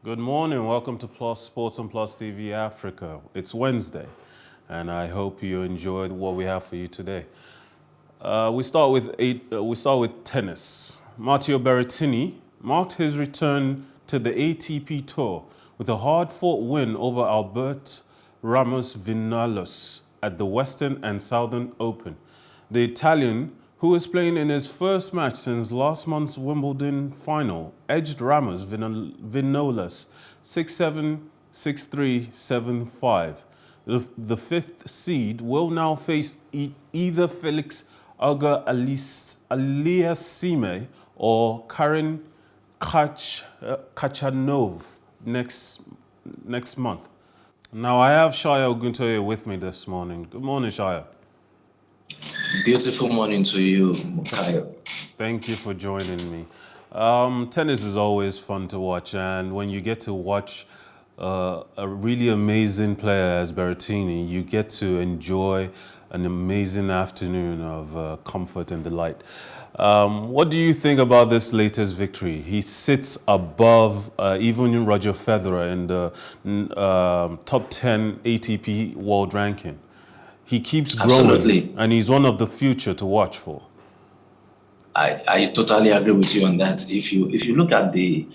Good morning. Welcome to Plus Sports and Plus TV Africa. It's Wednesday, and I hope you enjoyed what we have for you today. We start with tennis. Matteo Berrettini marked his return to the ATP Tour with a hard-fought win over Albert Ramos-Vinolas at the Western and Southern Open. The Italian, who is playing in his first match since last month's Wimbledon final, edged Ramos-Vinolas 6-7, 6-3, 7-5. The fifth seed will now face either Felix Auger-Aliassime or Karen Khachanov next month. Now I have Sayo Oguntoye with me this morning. Good morning, Sayo. Beautiful morning to you, Mukayo. Thank you for joining me. Tennis is always fun to watch, and when you get to watch a really amazing player as Berrettini, you get to enjoy an amazing afternoon of comfort and delight. What do you think about this latest victory? He sits above even Roger Federer in the top 10 ATP world ranking. He keeps growing, Absolutely. and he's one of the future to watch for. I totally agree with you on that. If you look at the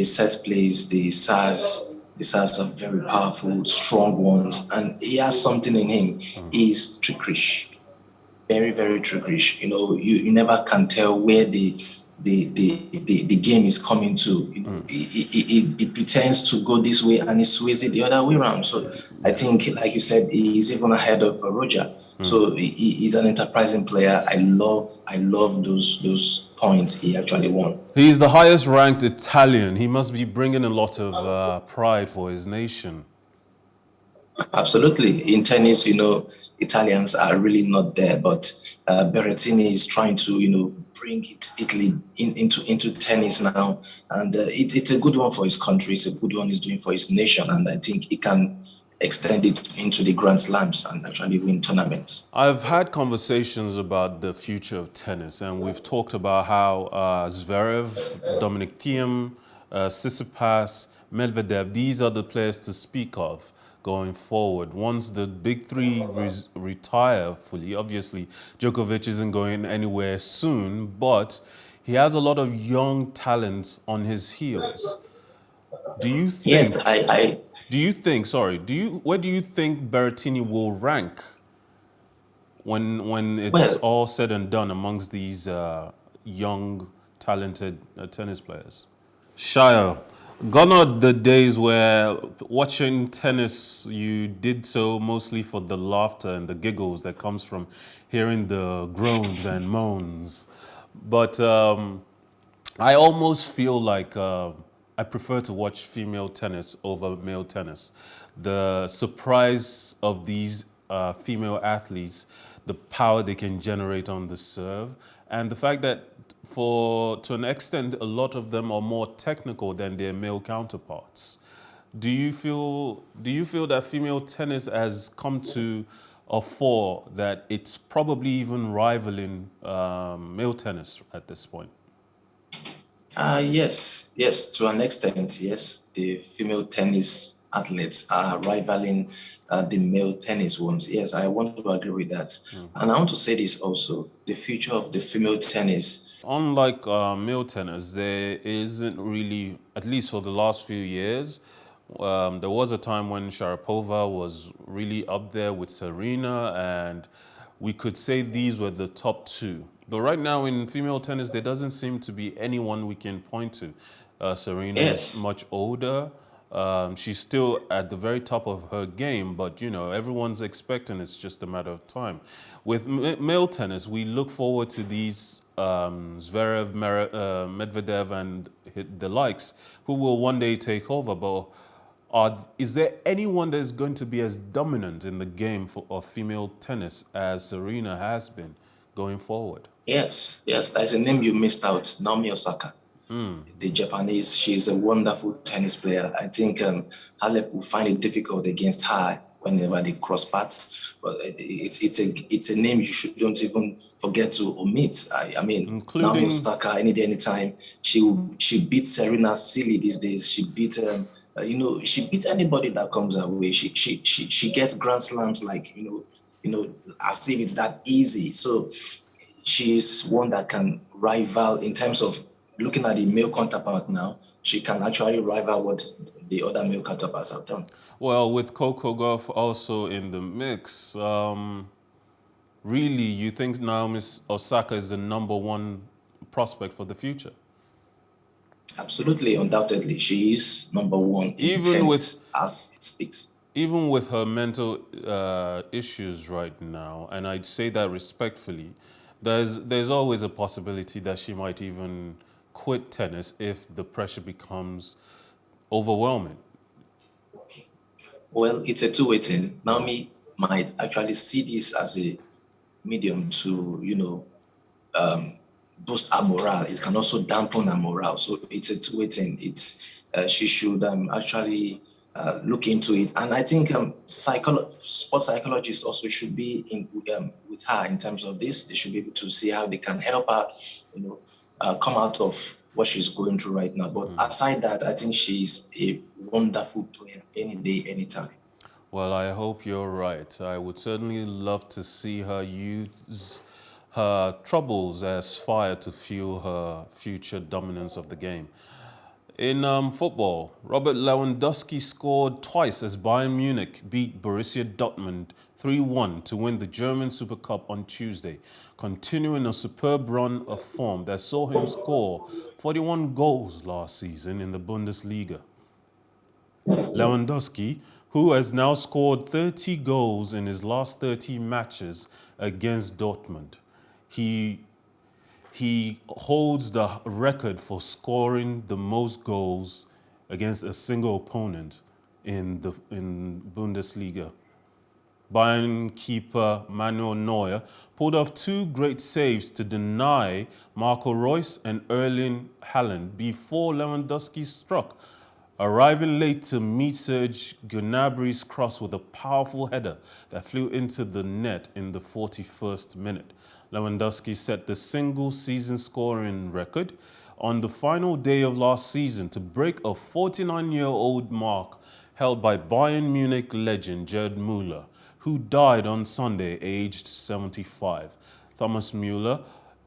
set plays, the serves are very powerful, strong ones, and he has something in him. He's trickish, very, very trickish. You know, you never can tell where the game is coming to. It pretends to go this way and it sways it the other way around. So I think, like you said, he's even ahead of Roger. So he's an enterprising player. I love those points he actually won. He's the highest ranked Italian. He must be bringing a lot of pride for his nation. Absolutely. In tennis, Italians are really not there, but Berrettini is trying to, bring Italy into tennis now, and it's a good one for his country. It's a good one he's doing for his nation, and I think he can extend it into the Grand Slams and actually win tournaments. I've had conversations about the future of tennis, and we've talked about how Zverev, Dominic Thiem, Tsitsipas, Medvedev, these are the players to speak of going forward. Once the big three retire fully, obviously Djokovic isn't going anywhere soon, but he has a lot of young talent on his heels. Do you think? Yes, Where do you think Berrettini will rank when it's well, all said and done amongst these young, talented tennis players? Shire, gone are the days where watching tennis, you did so mostly for the laughter and the giggles that comes from hearing the groans and moans. But I almost feel like I prefer to watch female tennis over male tennis. The surprise of these female athletes, the power they can generate on the serve, and the fact that to an extent, a lot of them are more technical than their male counterparts. Do you feel that female tennis has come to a fore that it's probably even rivaling male tennis at this point? Yes, to an extent, yes. The female tennis athletes are rivaling the male tennis ones. Yes, I want to agree with that. And I want to say this also, the future of the female tennis. Unlike male tennis, there isn't really, at least for the last few years, there was a time when Sharapova was really up there with Serena, and we could say these were the top two. But right now in female tennis, there doesn't seem to be anyone we can point to. Serena is Yes, much older. She's still at the very top of her game, but everyone's expecting it's just a matter of time. With male tennis, we look forward to these Zverev, Medvedev, and the likes, who will one day take over. But is there anyone that is going to be as dominant in the game of female tennis as Serena has been going forward? yes. There's a name you missed out, Naomi Osaka. The Japanese, she's a wonderful tennis player. I think Halep will find it difficult against her whenever they cross paths. But it's a name don't even forget to omit. I mean, Naomi Osaka, any day, anytime. She beat Serena Silly these days. She beat she beats anybody that comes her way. She gets Grand Slams like as if it's that easy. So she's one that can rival in terms of looking at the male counterpart now. She can actually rival what the other male counterparts have done. Well, with Coco Gauff also in the mix, really, you think Naomi Osaka is the number one prospect for the future? Absolutely, undoubtedly, she is number one in tennis as it speaks. Even with her mental issues right now, and I'd say that respectfully, there's always a possibility that she might even quit tennis if the pressure becomes overwhelming. Well, it's a two-way thing. Naomi might actually see this as a medium to, boost her morale. It can also dampen her morale. So it's a two-way thing. She should actually look into it. And I think sports psychologists also should be with her in terms of this. They should be able to see how they can help her, come out of what she's going through right now. But aside that, I think she's a wonderful player any day, anytime. Well, I hope you're right. I would certainly love to see her use her troubles as fire to fuel her future dominance of the game. In football, Robert Lewandowski scored twice as Bayern Munich beat Borussia Dortmund 3-1 to win the German Super Cup on Tuesday, continuing a superb run of form that saw him score 41 goals last season in the Bundesliga. Lewandowski, who has now scored 30 goals in his last 30 matches against Dortmund, he holds the record for scoring the most goals against a single opponent in Bundesliga. Bayern keeper Manuel Neuer pulled off two great saves to deny Marco Reus and Erling Haaland before Lewandowski struck, arriving late to meet Serge Gnabry's cross with a powerful header that flew into the net in the 41st minute. Lewandowski set the single-season scoring record on the final day of last season to break a 49-year-old mark held by Bayern Munich legend Gerd Müller, who died on Sunday aged 75. Thomas Müller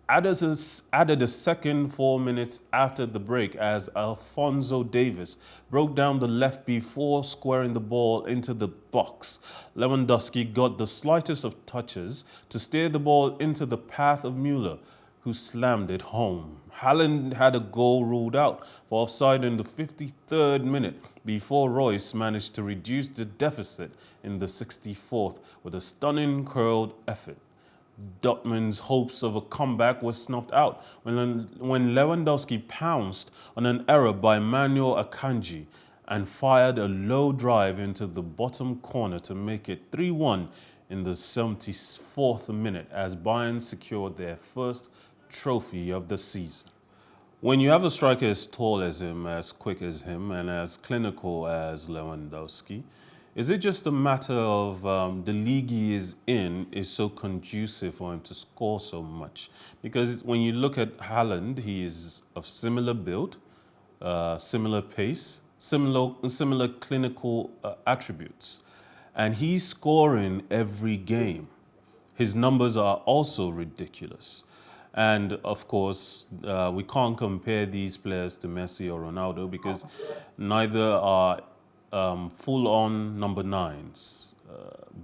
added a second 4 minutes after the break as Alphonso Davies broke down the left before squaring the ball into the box. Lewandowski got the slightest of touches to steer the ball into the path of Müller, who slammed it home. Haaland had a goal ruled out for offside in the 53rd minute before Reus managed to reduce the deficit in the 64th with a stunning curled effort. Dortmund's hopes of a comeback were snuffed out when Lewandowski pounced on an error by Manuel Akanji and fired a low drive into the bottom corner to make it 3-1 in the 74th minute as Bayern secured their first trophy of the season. When you have a striker as tall as him, as quick as him, and as clinical as Lewandowski, is it just a matter of the league he is in is so conducive for him to score so much? Because when you look at Haaland, he is of similar build, similar pace, similar clinical attributes, and he's scoring every game. His numbers are also ridiculous. And of course, we can't compare these players to Messi or Ronaldo because neither are full-on number nines.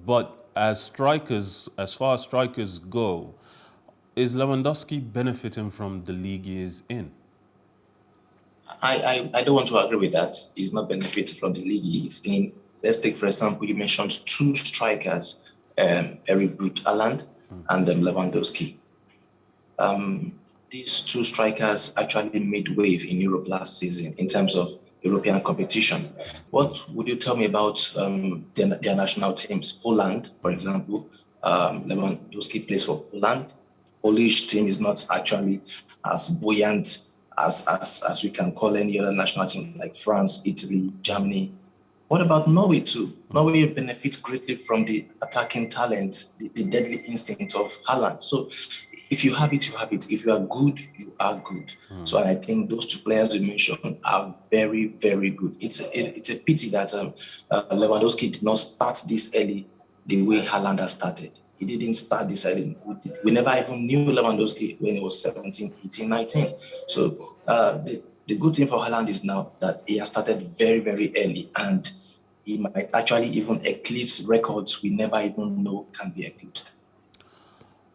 But as far as strikers go, is Lewandowski benefiting from the league he is in? I don't want to agree with that. He's not benefiting from the league he is in. Let's take, for example, you mentioned two strikers, Eric Brut Haaland and Lewandowski. These two strikers actually made wave in Europe last season in terms of European competition. What would you tell me about their national teams? Poland, for example, Lewandowski plays for Poland. Polish team is not actually as buoyant as we can call any other national team like France, Italy, Germany. What about Norway too? Norway benefits greatly from the attacking talent, the deadly instinct of Haaland. So if you have it, you have it. If you are good, you are good. So I think those two players you mentioned are very, very good. It's a pity that Lewandowski did not start this early the way Haaland has started. He didn't start this early. We never even knew Lewandowski when he was 17, 18, 19. So the good thing for Haaland is now that he has started very, very early, and he might actually even eclipse records we never even know can be eclipsed.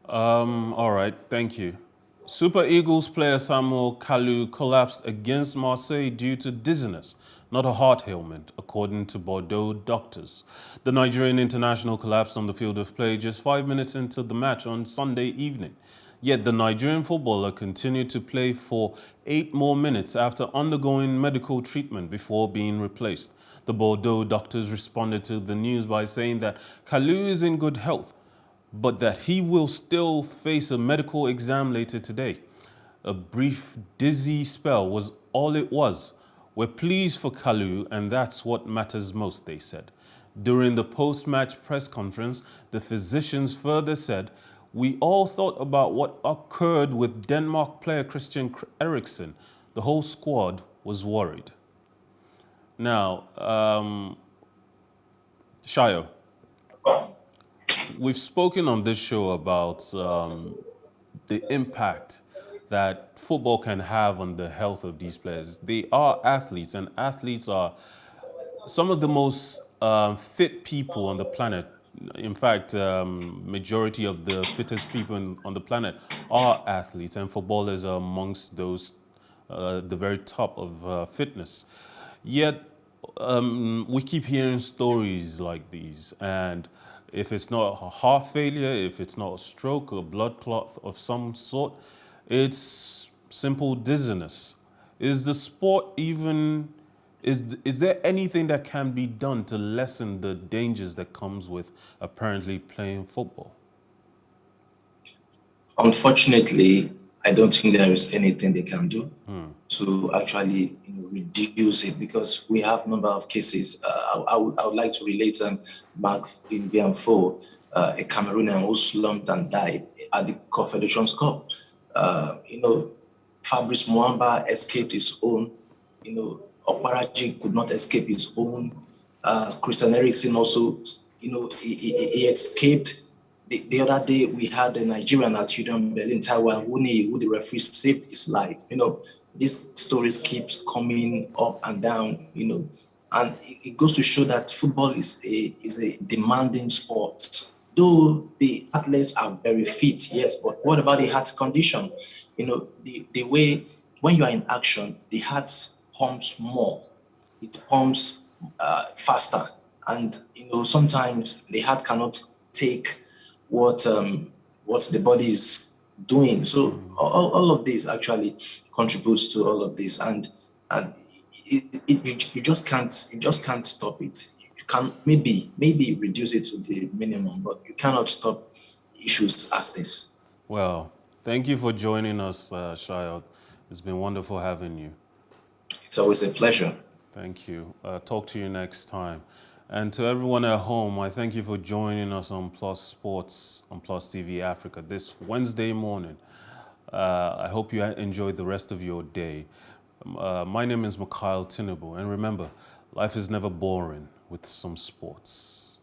All right, thank you. Super Eagles player Samuel Kalu collapsed against Marseille due to dizziness, not a heart ailment, according to Bordeaux doctors. The Nigerian international collapsed on the field of play just 5 minutes into the match on Sunday evening. Yet the Nigerian footballer continued to play for 8 more minutes after undergoing medical treatment before being replaced. The Bordeaux doctors responded to the news by saying that Kalu is in good health, but that he will still face a medical exam later today. A brief dizzy spell was all it was. We're pleased for Kalu, and that's what matters most, they said. During the post-match press conference, the physicians further said, "We all thought about what occurred with Denmark player Christian Eriksen. The whole squad was worried." Now, Sayo, we've spoken on this show about the impact that football can have on the health of these players. They are athletes, and athletes are some of the most fit people on the planet. In fact, majority of the fittest people on the planet are athletes, and footballers are amongst those, the very top of fitness. Yet, we keep hearing stories like these, and if it's not a heart failure, if it's not a stroke or blood clot of some sort, it's simple dizziness. Is the sport even, is there anything that can be done to lessen the dangers that comes with apparently playing football? Unfortunately, I don't think there is anything they can do to actually reduce it, because we have a number of cases. I would like to relate Mark Vivian Fo, a Cameroonian who slumped and died at the Confederations Cup. Fabrice Muamba escaped his own. Okparaji could not escape his own. Christian Eriksen also, he escaped. The other day, we had a Nigerian at Union Berlin, Taiwan, who the referee saved his life. These stories keeps coming up and down, and it goes to show that football is a demanding sport. Though the athletes are very fit, yes, but what about the heart condition? The way when you are in action, the heart pumps more, it pumps faster, and sometimes the heart cannot take what the body is doing. So all of this actually contributes to all of this, and you just can't stop it. You can maybe reduce it to the minimum, but you cannot stop issues as this. Well, thank you for joining us, Shayot. It's been wonderful having you. It's always a pleasure. Thank you. Talk to you next time. And to everyone at home, I thank you for joining us on Plus Sports on PlusTvAfrica this Wednesday morning. I hope you enjoy the rest of your day. My name is Mikhail Tinubu, and remember, life is never boring with some sports.